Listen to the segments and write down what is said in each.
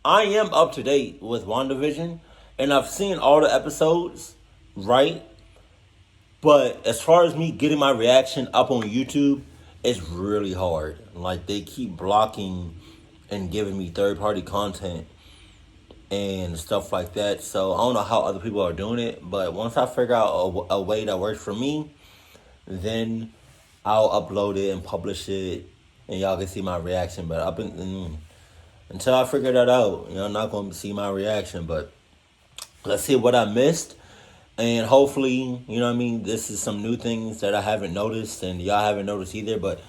I am up to date with WandaVision, and I've seen all the episodes, right? But as far as me getting my reaction up on YouTube, it's really hard. Like, they keep blocking and giving me third-party content and stuff like that. So I don't know how other people are doing it, but once I figure out a way that works for me, then I'll upload it and publish it, and y'all can see my reaction. But until I figure that out, you're not going to see my reaction. But let's see what I missed, and hopefully, this is some new things that I haven't noticed, and y'all haven't noticed either. But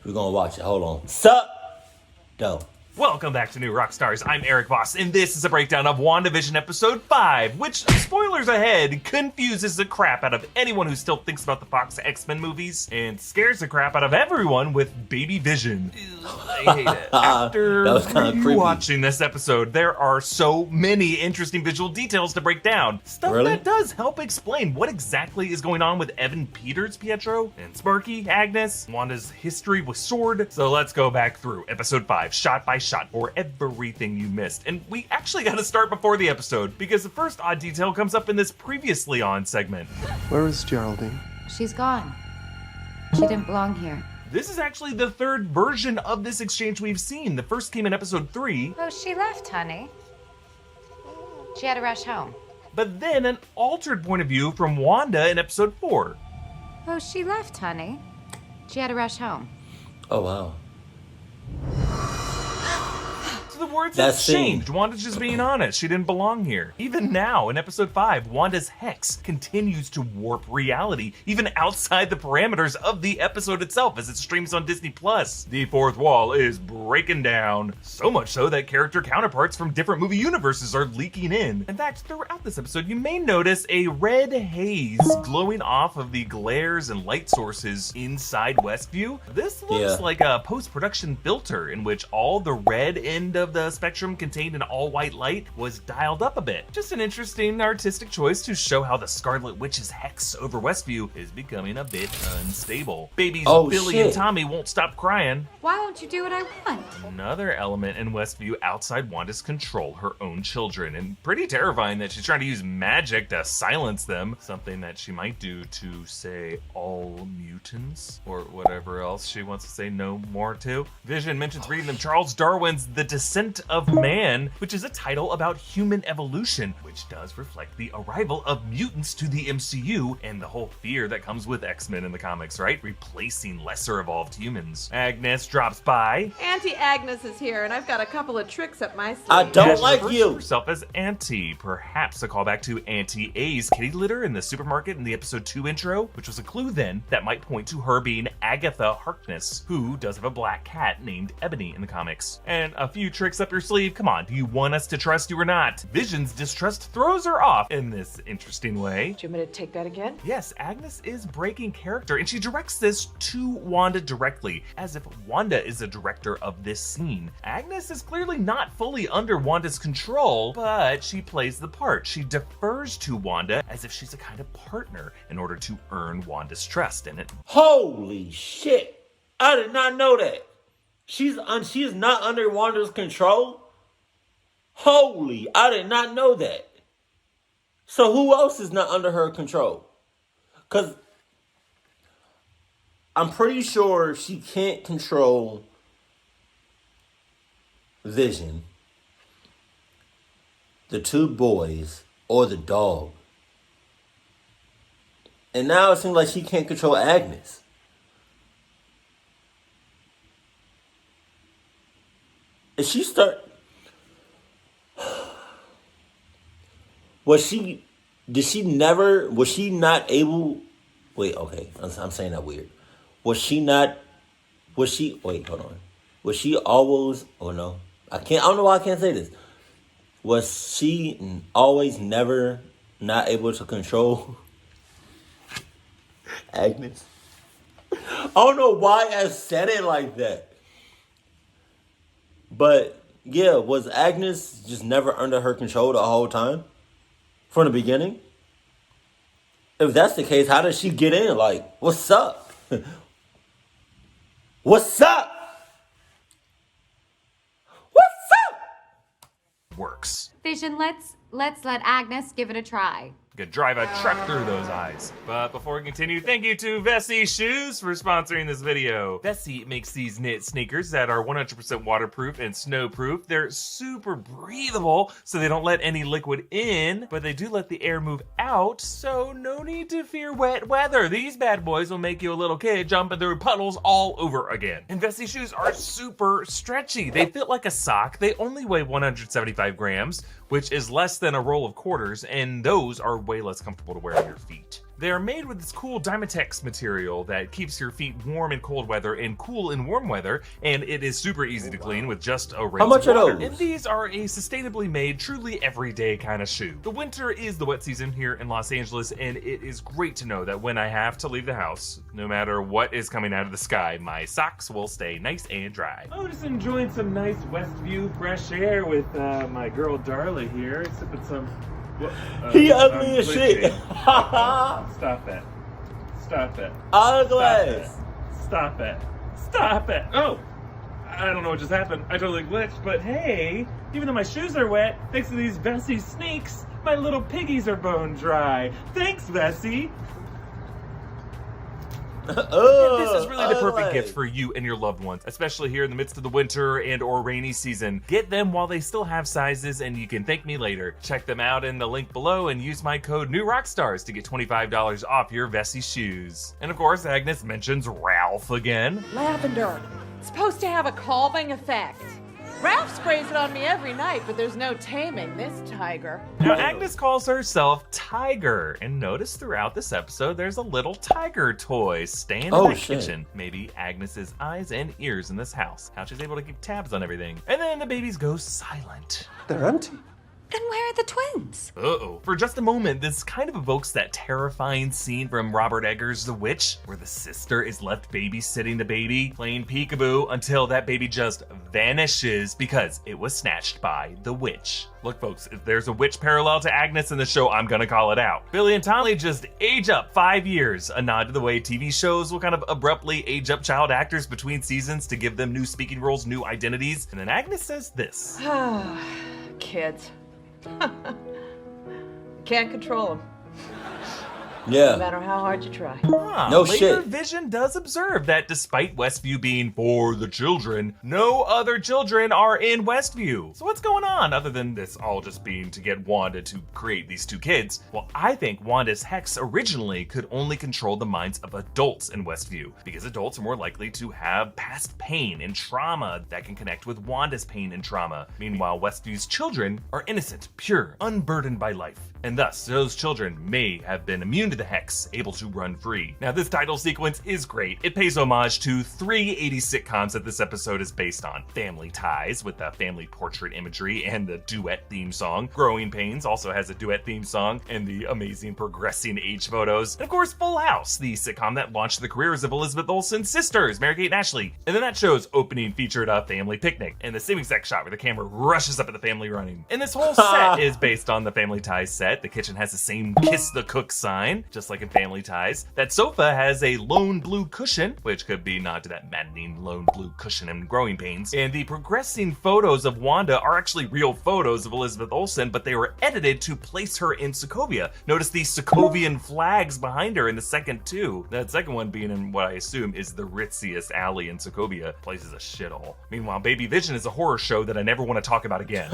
we're gonna watch it. Hold on. Sup? Doe. Welcome back to New Rockstars. I'm Eric Voss, and this is a breakdown of WandaVision Episode 5, which, spoilers ahead, confuses the crap out of anyone who still thinks about the Fox X-Men movies, and scares the crap out of everyone with Baby Vision. I hate it. After watching this episode, there are so many interesting visual details to break down. Stuff that does help explain what exactly is going on with Evan Peters' Pietro, and Sparky, Agnes, Wanda's history with S.W.O.R.D. So let's go back through Episode 5, shot by shot for everything you missed. And we actually got to start before the episode, because the first odd detail comes up in this previously on segment. Where is Geraldine? She's gone. She didn't belong here. This is actually the third version of this exchange we've seen. The first came in Episode 3. Oh, she left, honey. She had to rush home. But then an altered point of view from Wanda in Episode 4. Oh, she left, honey. She had to rush home. Oh, wow. The words have changed. Wanda's just being honest. She didn't belong here. Even now, in Episode 5, Wanda's hex continues to warp reality, even outside the parameters of the episode itself as it streams on Disney+. The fourth wall is breaking down, so much so that character counterparts from different movie universes are leaking in. In fact, throughout this episode, you may notice a red haze glowing off of the glares and light sources inside Westview. This looks like a post-production filter in which all the red end of the spectrum contained in all-white light was dialed up a bit. Just an interesting artistic choice to show how the Scarlet Witch's hex over Westview is becoming a bit unstable. Babies Billy and Tommy won't stop crying. Why won't you do what I want? Another element in Westview outside Wanda's control, her own children, and pretty terrifying that she's trying to use magic to silence them, something that she might do to, say, all mutants, or whatever else she wants to say no more to. Vision mentions reading them Charles Darwin's The Descent of Man, which is a title about human evolution, which does reflect the arrival of mutants to the MCU and the whole fear that comes with X-Men in the comics, right? Replacing lesser evolved humans. Agnes drops by. Auntie Agnes is here, and I've got a couple of tricks up my sleeve. I don't like you. Herself as Auntie, perhaps a callback to Auntie A's kitty litter in the supermarket in the episode 2 intro, which was a clue then that might point to her being Agatha Harkness, who does have a black cat named Ebony in the comics. And a few tricks up your sleeve. Come on, do you want us to trust you or not? Vision's distrust throws her off in this interesting way. Do you want me to take that again? Yes, Agnes is breaking character, and she directs this to Wanda directly, as if Wanda is the director of this scene. Agnes is clearly not fully under Wanda's control, but she plays the part. She defers to Wanda as if she's a kind of partner in order to earn Wanda's trust in it. Holy shit! I did not know that. She is not under Wanda's control? Holy, I did not know that. So who else is not under her control? Because I'm pretty sure she can't control Vision, the two boys, or the dog. And now it seems like she can't control Agnes. Did she not able, wait, okay, I'm saying that weird. Was she always, oh no, I don't know why I can't say this. Was she always never not able to control Agnes? I don't know why I said it like that. But yeah, was Agnes just never under her control the whole time? From the beginning? If that's the case, how does she get in? Like, what's up? What's up? What's up? WandaVision, let's let Agnes give it a try. Could drive a truck through those eyes. But before we continue, thank you to Vessi Shoes for sponsoring this video. Vessi makes these knit sneakers that are 100% waterproof and snowproof. They're super breathable, so they don't let any liquid in, but they do let the air move out, so no need to fear wet weather. These bad boys will make you a little kid jumping through puddles all over again. And Vessi shoes are super stretchy. They fit like a sock. They only weigh 175 grams, which is less than a roll of quarters, and those are way less comfortable to wear on your feet. They are made with this cool Dymatex material that keeps your feet warm in cold weather and cool in warm weather, and it is super easy to clean with just a rinse. How much are water. those? And these are a sustainably made, truly everyday kind of shoe. The winter is the wet season here in Los Angeles, and it is great to know that when I have to leave the house, no matter what is coming out of the sky, my socks will stay nice and dry. Oh, just enjoying some nice Westview fresh air with my girl Darla here, sipping some. He ugly as shit. Stop that. Stop that. Ugly. Stop it. Stop it. Oh, I don't know what just happened. I totally glitched, but hey, even though my shoes are wet, thanks to these Vessi sneaks, my little piggies are bone dry. Thanks, Vessi. This is really the perfect gift for you and your loved ones, especially here in the midst of the winter and or rainy season. Get them while they still have sizes, and you can thank me later. Check them out in the link below and use my code NEWROCKSTARS to get $25 off your Vessi shoes. And of course, Agnes mentions Ralph again. Lavender. It's supposed to have a calming effect. Ralph sprays it on me every night, but there's no taming this tiger. Now, Agnes calls herself Tiger, and notice throughout this episode there's a little tiger toy staying in that kitchen. Maybe Agnes's eyes and ears in this house. How she's able to keep tabs on everything. And then the babies go silent. They're empty. Then where are the twins? Uh-oh. For just a moment, this kind of evokes that terrifying scene from Robert Eggers' The Witch, where the sister is left babysitting the baby, playing peekaboo, until that baby just vanishes because it was snatched by the witch. Look, folks, if there's a witch parallel to Agnes in the show, I'm gonna call it out. Billy and Tommy just age up 5 years, a nod to the way TV shows will kind of abruptly age up child actors between seasons to give them new speaking roles, new identities. And then Agnes says this. Kids. Can't control them. Yeah. No matter how hard you try. No later shit. Vision does observe that despite Westview being for the children, no other children are in Westview. So what's going on other than this all just being to get Wanda to create these two kids? Well, I think Wanda's hex originally could only control the minds of adults in Westview, because adults are more likely to have past pain and trauma that can connect with Wanda's pain and trauma. Meanwhile, Westview's children are innocent, pure, unburdened by life. And thus, those children may have been immune to the hex, able to run free. Now, this title sequence is great. It pays homage to 3 80s sitcoms that this episode is based on. Family Ties, with the family portrait imagery and the duet theme song. Growing Pains also has a duet theme song, and the amazing progressing age photos. And of course, Full House, the sitcom that launched the careers of Elizabeth Olsen's sisters, Mary-Kate and Ashley. And then that show's opening featured a family picnic, and the same exact shot where the camera rushes up at the family running. And this whole set is based on the Family Ties set. The kitchen has the same Kiss the Cook sign, just like in Family Ties. That sofa has a lone blue cushion, which could be a nod to that maddening lone blue cushion in Growing Pains. And the progressing photos of Wanda are actually real photos of Elizabeth Olsen, but they were edited to place her in Sokovia. Notice the Sokovian flags behind her in the second two. That second one being in what I assume is the ritziest alley in Sokovia. Place is a shithole. Meanwhile, Baby Vision is a horror show that I never want to talk about again.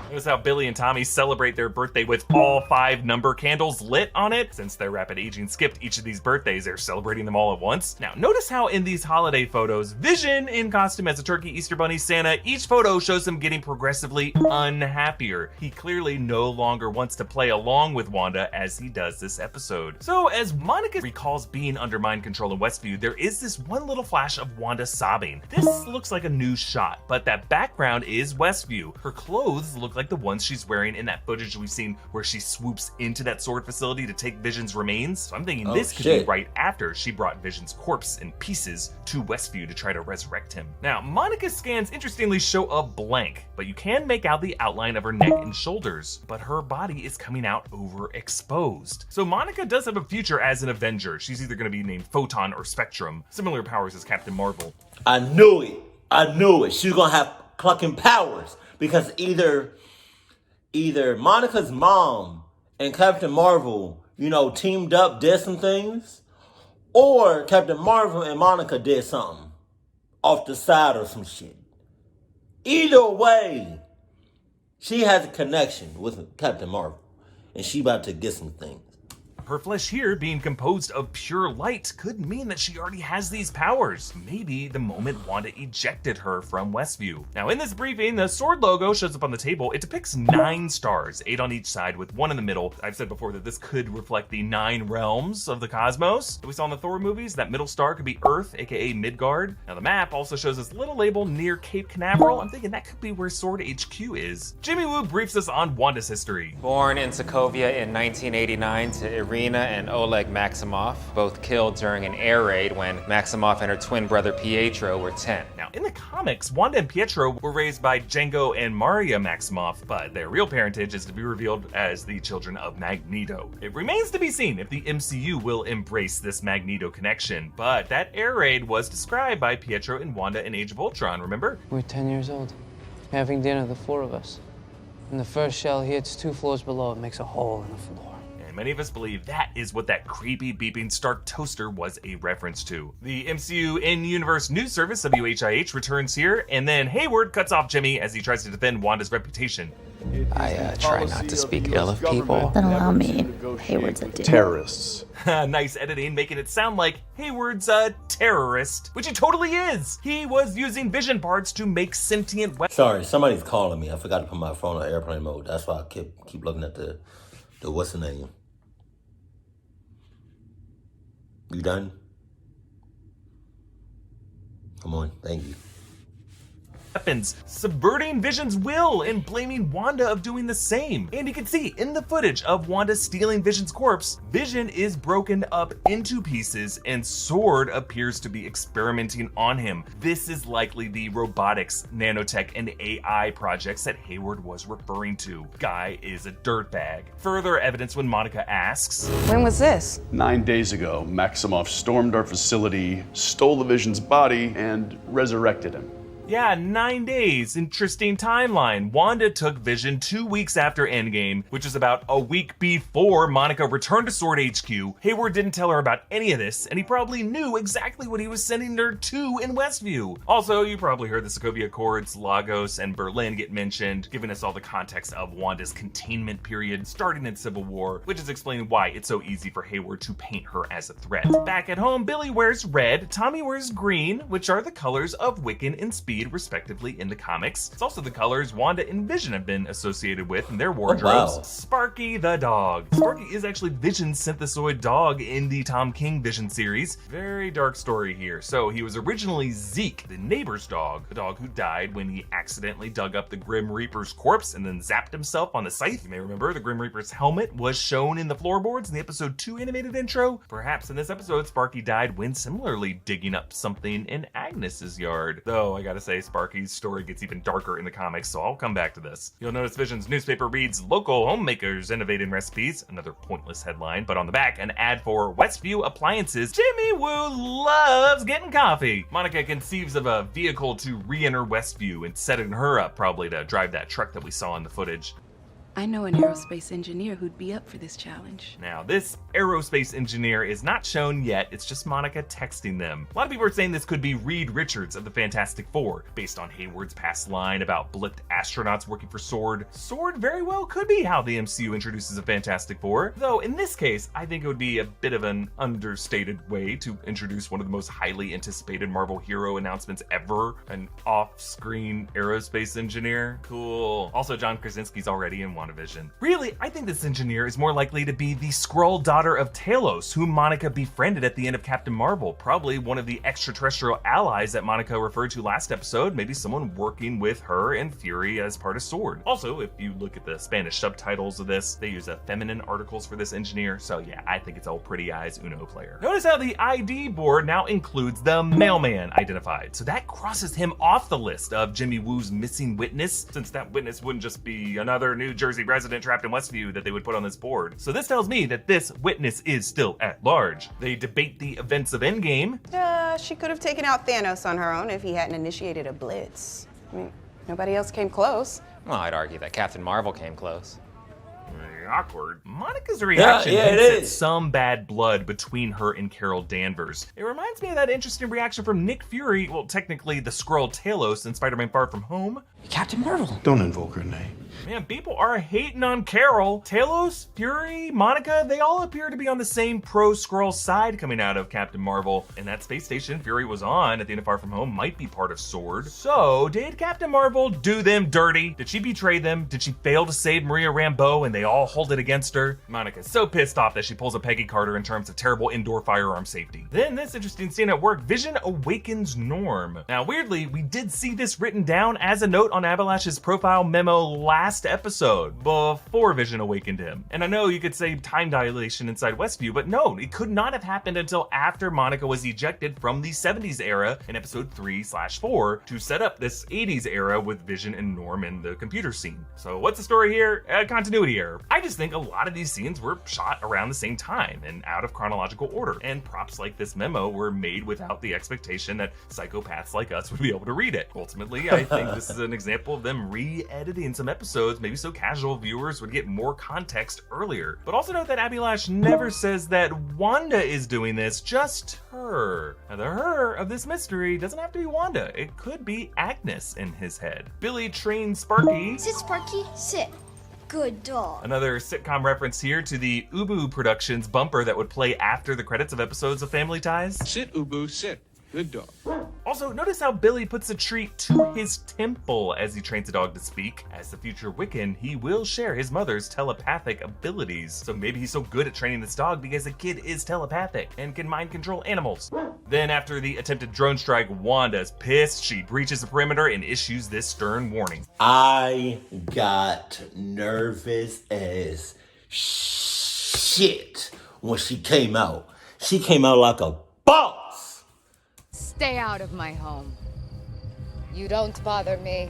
Notice how Billy and Tommy celebrate their birthday with all 5 number candles lit on it. Since their rapid aging skipped each of these birthdays, they're celebrating them all at once. Now, notice how in these holiday photos, Vision in costume as a turkey, Easter bunny, Santa, each photo shows him getting progressively unhappier. He clearly no longer wants to play along with Wanda as he does this episode. So as Monica recalls being under mind control in Westview, there is this one little flash of Wanda sobbing. This looks like a new shot, but that background is Westview. Her clothes look like the ones she's wearing in that footage we've seen where she swoops into that sword facility to take Vision's remains. So I'm thinking this could be right after she brought Vision's corpse in pieces to Westview to try to resurrect him. Now, Monica's scans interestingly show a blank, but you can make out the outline of her neck and shoulders, but her body is coming out overexposed. So Monica does have a future as an Avenger. She's either going to be named Photon or Spectrum, similar powers as Captain Marvel. I knew it. I knew it. She's gonna have clucking powers. Because either Monica's mom and Captain Marvel, teamed up, did some things, or Captain Marvel and Monica did something off the side or some shit. Either way, she has a connection with Captain Marvel, and she about to get some things. Her flesh here being composed of pure light could mean that she already has these powers. Maybe the moment Wanda ejected her from Westview. Now in this briefing, the sword logo shows up on the table. It depicts 9 stars, 8 on each side with 1 in the middle. I've said before that this could reflect the 9 realms of the cosmos that we saw in the Thor movies. That middle star could be Earth, aka Midgard. Now the map also shows this little label near Cape Canaveral. I'm thinking that could be where Sword HQ is. Jimmy Woo briefs us on Wanda's history. Born in Sokovia in 1989 to Irina and Oleg Maximoff, both killed during an air raid when Maximoff and her twin brother Pietro were 10. Now, in the comics, Wanda and Pietro were raised by Django and Maria Maximoff, but their real parentage is to be revealed as the children of Magneto. It remains to be seen if the MCU will embrace this Magneto connection, but that air raid was described by Pietro and Wanda in Age of Ultron, remember? We're 10 years old, having dinner, the 4 of us. When the first shell hits 2 floors below, it makes a hole in the floor. Many of us believe that is what that creepy beeping Stark toaster was a reference to. The MCU in-universe news service, WHIH, returns here, and then Hayward cuts off Jimmy as he tries to defend Wanda's reputation. I try not to speak ill of people. Then allow me. Hayward's a dude. Terrorists. Nice editing, making it sound like Hayward's a terrorist, which he totally is. He was using vision parts to make sentient weapons. Sorry, somebody's calling me. I forgot to put my phone on airplane mode. That's why I keep looking at the what's the name. You done? Come on, thank you. Weapons, subverting Vision's will and blaming Wanda of doing the same. And you can see in the footage of Wanda stealing Vision's corpse, Vision is broken up into pieces and Sword appears to be experimenting on him. This is likely the robotics, nanotech, and AI projects that Hayward was referring to. Guy is a dirtbag. Further evidence when Monica asks, when was this? 9 days ago, Maximoff stormed our facility, stole the Vision's body, and resurrected him. Yeah, 9 days. Interesting timeline. Wanda took Vision 2 weeks after Endgame, which is about a week before Monica returned to Sword HQ. Hayward didn't tell her about any of this, and he probably knew exactly what he was sending her to in Westview. Also, you probably heard the Sokovia Accords, Lagos, and Berlin get mentioned, giving us all the context of Wanda's containment period starting in Civil War, which is explaining why it's so easy for Hayward to paint her as a threat. Back at home, Billy wears red, Tommy wears green, which are the colors of Wiccan and Speed, respectively, in the comics. It's also the colors Wanda and Vision have been associated with in their wardrobes. Oh, wow. Sparky the dog. Sparky is actually Vision's synthesoid dog in the Tom King Vision series. Very dark story here. So he was originally Zeke, the neighbor's dog, the dog who died when he accidentally dug up the Grim Reaper's corpse and then zapped himself on the scythe. You may remember the Grim Reaper's helmet was shown in the floorboards in the episode 2 animated intro. Perhaps in this episode, Sparky died when similarly digging up something in Agnes's yard. Though I gotta say, Sparky's story gets even darker in the comics, so I'll come back to this. You'll notice Vision's newspaper reads, "Local homemakers innovating recipes," another pointless headline, but on the back, an ad for Westview Appliances. Jimmy Woo loves getting coffee. Monica conceives of a vehicle to re-enter Westview and setting her up probably to drive that truck that we saw in the footage. I know an aerospace engineer who'd be up for this challenge. Now, this aerospace engineer is not shown yet, it's just Monica texting them. A lot of people are saying this could be Reed Richards of the Fantastic Four, based on Hayward's past line about blipped astronauts working for Sword. Sword very well could be how the MCU introduces a Fantastic Four, though in this case, I think it would be a bit of an understated way to introduce one of the most highly anticipated Marvel hero announcements ever, an off-screen aerospace engineer. Cool. Also, John Krasinski's already in WandaVision. Really, I think this engineer is more likely to be the Skrull daughter of Talos, whom Monica befriended at the end of Captain Marvel. Probably one of the extraterrestrial allies that Monica referred to last episode, maybe someone working with her and Fury as part of Sword. Also, if you look at the Spanish subtitles of this, they use feminine articles for this engineer, so yeah, I think it's all pretty eyes Uno player. Notice how the ID board now includes the mailman identified, so that crosses him off the list of Jimmy Woo's missing witness, since that witness wouldn't just be another New Jersey resident trapped in Westview that they would put on this board. So this tells me that this witness is still at large. They debate the events of Endgame. She could have taken out Thanos on her own if he hadn't initiated a blitz. I mean, Nobody else came close. Well, I'd argue that Captain Marvel came close. Awkward. Monica's reaction Yeah, it hints at is. some bad blood between her and Carol Danvers. It reminds me of that interesting reaction from Nick Fury, well, technically the Skrull Talos in Spider-Man Far From Home. Captain Marvel. Don't invoke her name. Man, people are hating on Carol. Talos, Fury, Monica, they all appear to be on the same pro-Skrull side coming out of Captain Marvel. And that space station Fury was on at the end of Far From Home might be part of S.W.O.R.D. So, did Captain Marvel do them dirty? Did she betray them? Did she fail to save Maria Rambeau and they all hold it against her? Monica's so pissed off that she pulls a Peggy Carter in terms of terrible indoor firearm safety. Then this interesting scene at work, Vision awakens Norm. Now, weirdly, we did see this written down as a note on Abalash's profile memo last episode, before Vision awakened him. And I know you could say time dilation inside Westview, but no, it could not have happened until after Monica was ejected from the 70s era in episode 3/4 to set up this 80s era with Vision and Norm in the computer scene. So what's the story here? Continuity error. I just think a lot of these scenes were shot around the same time and out of chronological order, and props like this memo were made without the expectation that psychopaths like us would be able to read it. Ultimately, I think this is an example of them re-editing some episodes, maybe so casual viewers would get more context earlier. But also note that Abilash never says that Wanda is doing this, just her. Now the her of this mystery doesn't have to be Wanda, it could be Agnes in his head. Billy trains Sparky. Sit, Sparky, sit. Good dog. Another sitcom reference here to the Ubu Productions bumper that would play after the credits of episodes of Family Ties. Sit, Ubu, sit. Good dog. Also, notice how Billy puts a treat to his temple as he trains the dog to speak. As the future Wiccan, he will share his mother's telepathic abilities. So maybe he's so good at training this dog because the kid is telepathic and can mind control animals. Then after the attempted drone strike, Wanda's pissed. She breaches the perimeter and issues this stern warning. I got nervous as shit when she came out. She came out like a boss. Stay out of my home. You don't bother me.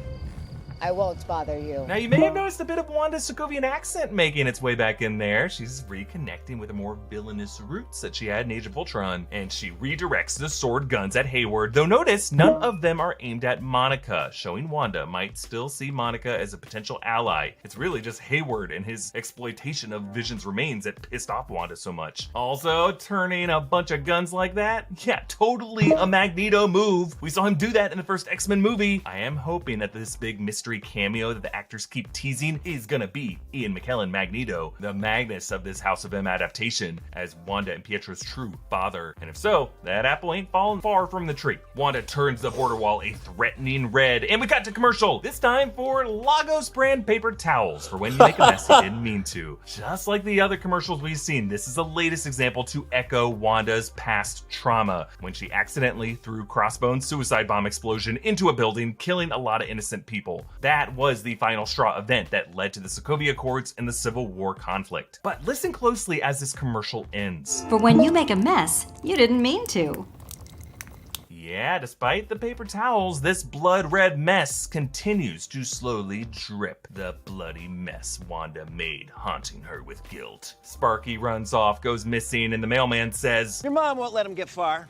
I won't bother you. Now, you may have noticed a bit of Wanda's Sokovian accent making its way back in there. She's reconnecting with the more villainous roots that she had in Age of Ultron, and she redirects the sword guns at Hayward, though notice none of them are aimed at Monica, showing Wanda might still see Monica as a potential ally. It's really just Hayward and his exploitation of Vision's remains that pissed off Wanda so much. Also, turning a bunch of guns like that? Yeah, totally a Magneto move. We saw him do that in the first X-Men movie. I am hoping that this big mystery cameo that the actors keep teasing is gonna be Ian McKellen Magneto, the Magnus of this House of M adaptation, as Wanda and Pietro's true father. And if so, that apple ain't fallen far from the tree. Wanda turns the border wall a threatening red, and we cut to commercial, this time for Lagos brand paper towels for when you make a mess you didn't mean to. Just like the other commercials we've seen, this is the latest example to echo Wanda's past trauma, when she accidentally threw Crossbone's suicide bomb explosion into a building, killing a lot of innocent people. That was the final straw event that led to the Sokovia Accords and the Civil War conflict. But listen closely as this commercial ends. For when you make a mess, you didn't mean to. Yeah, despite the paper towels, this blood-red mess continues to slowly drip. The bloody mess Wanda made, haunting her with guilt. Sparky runs off, goes missing, and the mailman says, "Your mom won't let him get far,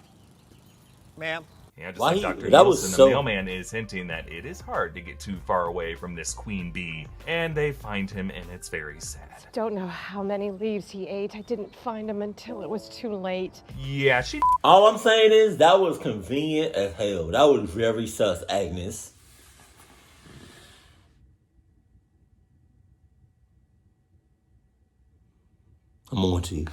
ma'am." Yeah, just like Dr. That was Nielsen, so... the mailman is hinting that it is hard to get too far away from this queen bee. And they find him, and it's very sad. Don't know how many leaves he ate. I didn't find him until it was too late. Yeah, she... All I'm saying is that was convenient as hell. That was very sus, Agnes. I'm on to you.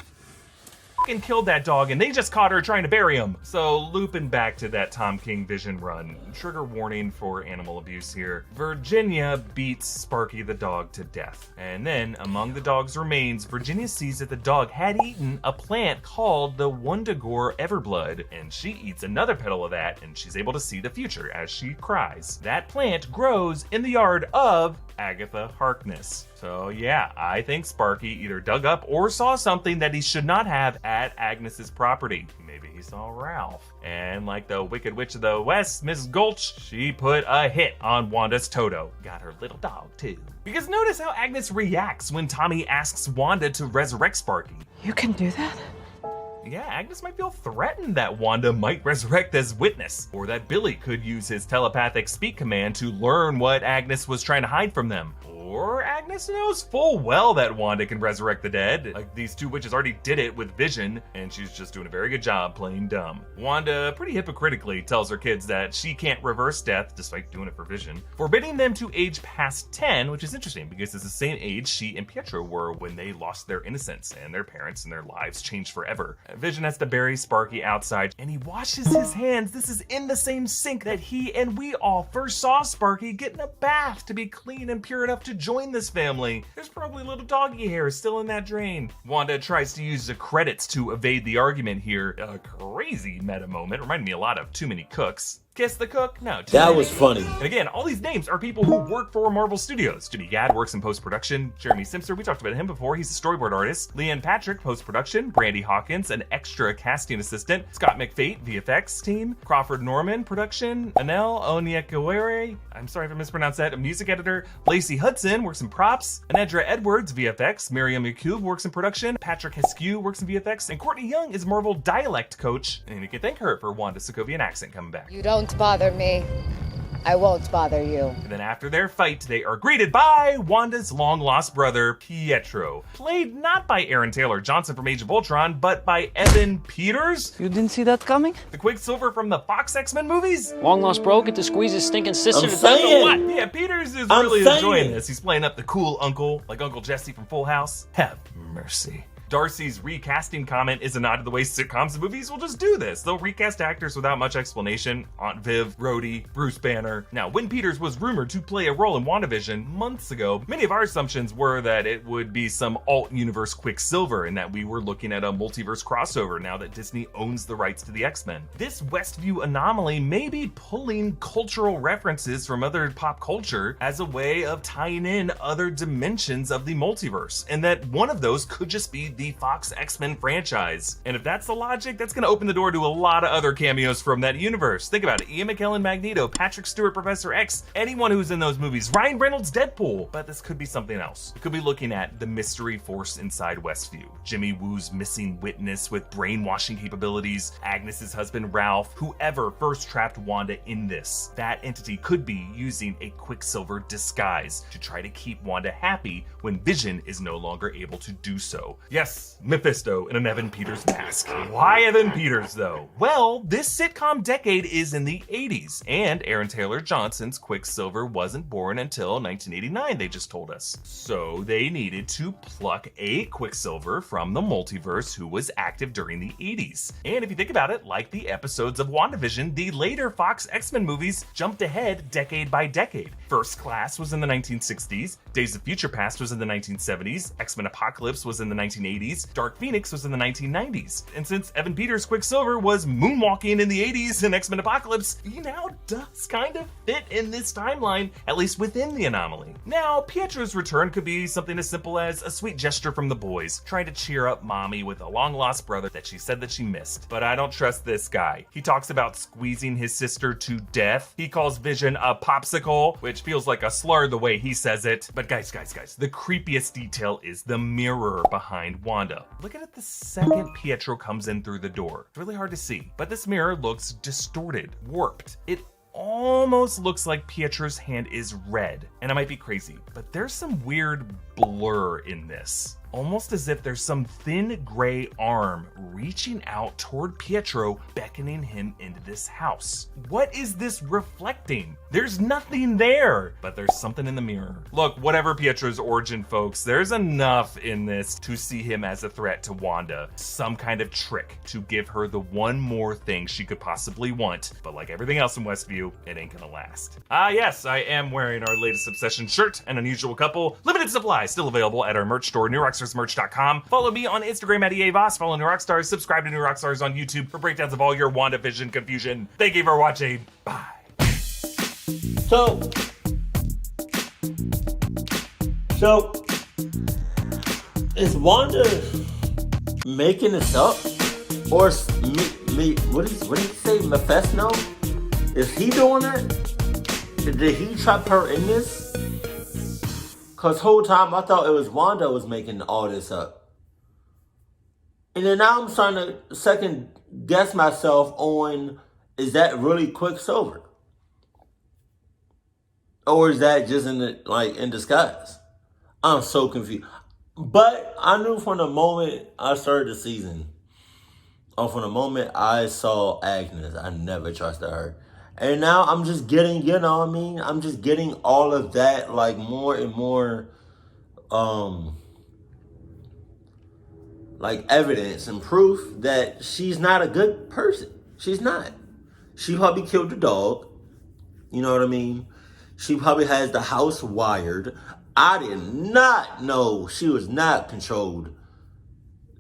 And killed that dog, and they just caught her trying to bury him. So looping back to that Tom King Vision run, trigger warning for animal abuse here. Virginia beats Sparky the dog to death. And then among the dog's remains, Virginia sees that the dog had eaten a plant called the Wundagore Everblood, and she eats another petal of that, and she's able to see the future as she cries. That plant grows in the yard of Agatha Harkness. So yeah, I think Sparky either dug up or saw something that he should not have at Agnes's property. Maybe he saw Ralph. And like the Wicked Witch of the West, Miss Gulch, she put a hit on Wanda's Toto. Got her little dog too. Because notice how Agnes reacts when Tommy asks Wanda to resurrect Sparky. You can do that? yeah, Agnes might feel threatened that Wanda might resurrect as witness, or that Billy could use his telepathic speak command to learn what Agnes was trying to hide from them. Or Agnes knows full well that Wanda can resurrect the dead. Like, these two witches already did it with Vision, and she's just doing a very good job playing dumb. Wanda pretty hypocritically tells her kids that she can't reverse death, despite doing it for Vision, forbidding them to age past 10, which is interesting because it's the same age she and Pietro were when they lost their innocence, and their parents and their lives changed forever. Vision has to bury Sparky outside, and he washes his hands. This is in the same sink that he and we all first saw Sparky get in a bath to be clean and pure enough to join this family. There's probably little doggy hair still in that drain. Wanda tries to use the credits to evade the argument here. A crazy meta moment. Reminded me a lot of Too Many Cooks. Kiss the Cook? No. That was funny. And again, all these names are people who work for Marvel Studios. Jimmy Gadd works in post-production. Jeremy Simpson, we talked about him before. He's a storyboard artist. Leanne Patrick, post-production. Brandy Hawkins, an extra casting assistant. Scott McFate, VFX team. Crawford Norman, production. Anel Onyekawere, I'm sorry if I mispronounced that, a music editor. Lacey Hudson works in props. Anedra Edwards, VFX. Miriam Yakub works in production. Patrick Heskew works in VFX. And Courtney Young is Marvel dialect coach. And we can thank her for Wanda Sokovian accent coming back. You don't bother me. I won't bother you. And then after their fight, they are greeted by Wanda's long-lost brother, Pietro. Played not by Aaron Taylor Johnson from Age of Ultron, but by Evan Peters. You didn't see that coming? The Quicksilver from the Fox X-Men movies. Long-lost bro get to squeeze his stinking sister to death or what? Yeah, Peters is really enjoying this. He's playing up the cool uncle, like Uncle Jesse from Full House. Have mercy. Darcy's recasting comment is a nod to the way sitcoms and movies will just do this. They'll recast actors without much explanation. Aunt Viv, Rhodey, Bruce Banner. Now, when Peters was rumored to play a role in WandaVision months ago, many of our assumptions were that it would be some alt-universe Quicksilver and that we were looking at a multiverse crossover now that Disney owns the rights to the X-Men. This Westview anomaly may be pulling cultural references from other pop culture as a way of tying in other dimensions of the multiverse, and that one of those could just be the Fox X-Men franchise. And if that's the logic, that's going to open the door to a lot of other cameos from that universe. Think about it. Ian McKellen Magneto, Patrick Stewart Professor X, anyone who's in those movies, Ryan Reynolds Deadpool. But this could be something else. We could be looking at the mystery force inside Westview. Jimmy Woo's missing witness with brainwashing capabilities, Agnes's husband Ralph, whoever first trapped Wanda in this. That entity could be using a Quicksilver disguise to try to keep Wanda happy when Vision is no longer able to do so. Yes, Mephisto in an Evan Peters mask. Why Evan Peters though? Well, this sitcom decade is in the 80s, and Aaron Taylor Johnson's Quicksilver wasn't born until 1989, they just told us. So they needed to pluck a Quicksilver from the multiverse who was active during the 80s. And if you think about it, like the episodes of WandaVision, the later Fox X-Men movies jumped ahead decade by decade. First Class was in the 1960s, Days of Future Past was in the 1970s, X-Men Apocalypse was in the 1980s, Dark Phoenix was in the 1990s. And since Evan Peters' Quicksilver was moonwalking in the 80s in X-Men Apocalypse, he now does kind of fit in this timeline, at least within the anomaly. Now, Pietro's return could be something as simple as a sweet gesture from the boys, trying to cheer up mommy with a long-lost brother that she said that she missed. But I don't trust this guy. He talks about squeezing his sister to death. He calls Vision a popsicle, which feels like a slur the way he says it. But guys, the creepiest detail is the mirror behind Wanda. Look at it the second Pietro comes in through the door. It's really hard to see, but this mirror looks distorted, warped. It almost looks like Pietro's hand is red, and I might be crazy, but there's some weird blur in this. Almost as if there's some thin gray arm reaching out toward Pietro, beckoning him into this house. What is this reflecting? There's nothing there, but there's something in the mirror. Look, whatever Pietro's origin, folks, there's enough in this to see him as a threat to Wanda. Some kind of trick to give her the one more thing she could possibly want, but like everything else in Westview, it ain't gonna last. Yes, I am wearing our latest Obsession shirt, An Unusual Couple. Limited supply, still available at our merch store, NewRockstarsMerch.com. Follow me on Instagram at EAVoss, follow New Rockstars, subscribe to New Rockstars on YouTube for breakdowns of all your WandaVision confusion. Thank you for watching. Bye. So, is Wanda making this up? Or what did he say, Mephisto? Is he doing it? Did he trap her in this? Cause whole time I thought it was Wanda was making all this up. And then now I'm starting to second guess myself on, is that really Quicksilver? Or is that just in disguise? I'm so confused. But I knew from the moment I started the season, or from the moment I saw Agnes, I never trusted her. And now I'm just getting, you know what I mean? I'm just getting all of that, like, more and more, like, evidence and proof that she's not a good person. She's not. She probably killed the dog. You know what I mean? She probably has the house wired. I did not know she was not controlled.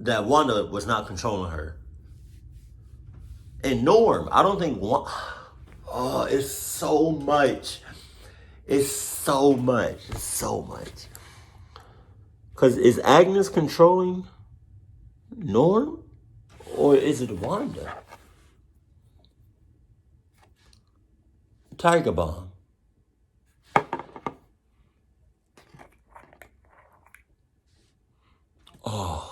That Wanda was not controlling her. And Norm, I don't think oh, it's so much. It's so much. It's so much. Because is Agnes controlling Norm? Or is it Wanda? Tiger Bomb. Oh.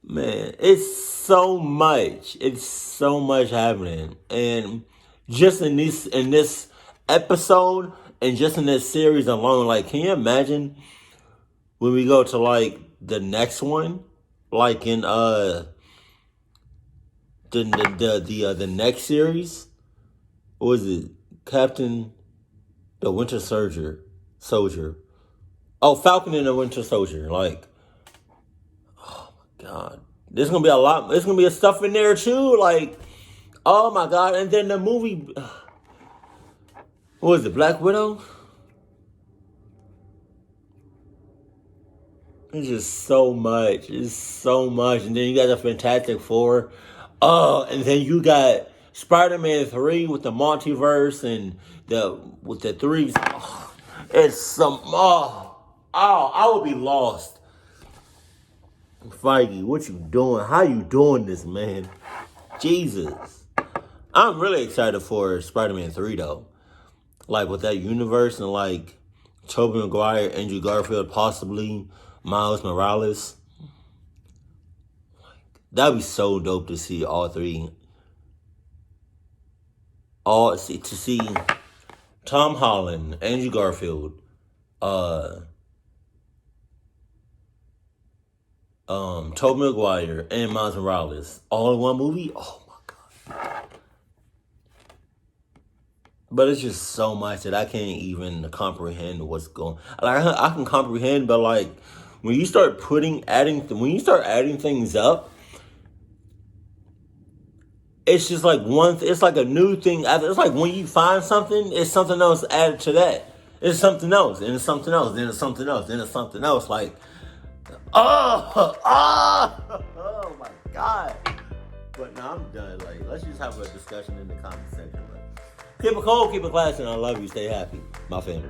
Man, it's so much. It's so much happening. And just in this episode and just in this series alone, like, can you imagine when we go to like the next one? Like in the next series? What was it? Captain the Winter Soldier. Oh, Falcon and the Winter Soldier. Like, oh my God. There's going to be a lot. There's going to be stuff in there too. Like, oh my God. And then the movie, what was it? Black Widow? It's just so much. It's so much. And then you got the Fantastic Four. Oh, and then you got Spider-Man 3 with the multiverse and with the threes. Oh, it's some. I would be lost. Feige, what you doing? How you doing this, man? Jesus. I'm really excited for Spider-Man 3, though. Like, with that universe and, like, Tobey Maguire, Andrew Garfield, possibly Miles Morales. That'd be so dope to see all three. To see Tom Holland, Andrew Garfield, Tobey Maguire, and Miles Morales all in one movie. Oh my God. But it's just so much that I can't even comprehend what's going. Like, I can comprehend, but like when you start adding things up, it's just like it's like a new thing. It's like when you find something, it's something else added to that. It's something else, and it's something else, then it's something else, then it's something else. Like, oh my God. But no, I'm done. Like, let's just have a discussion in the comment section. But keep it cold, keep it classy, and I love you. Stay happy, my family.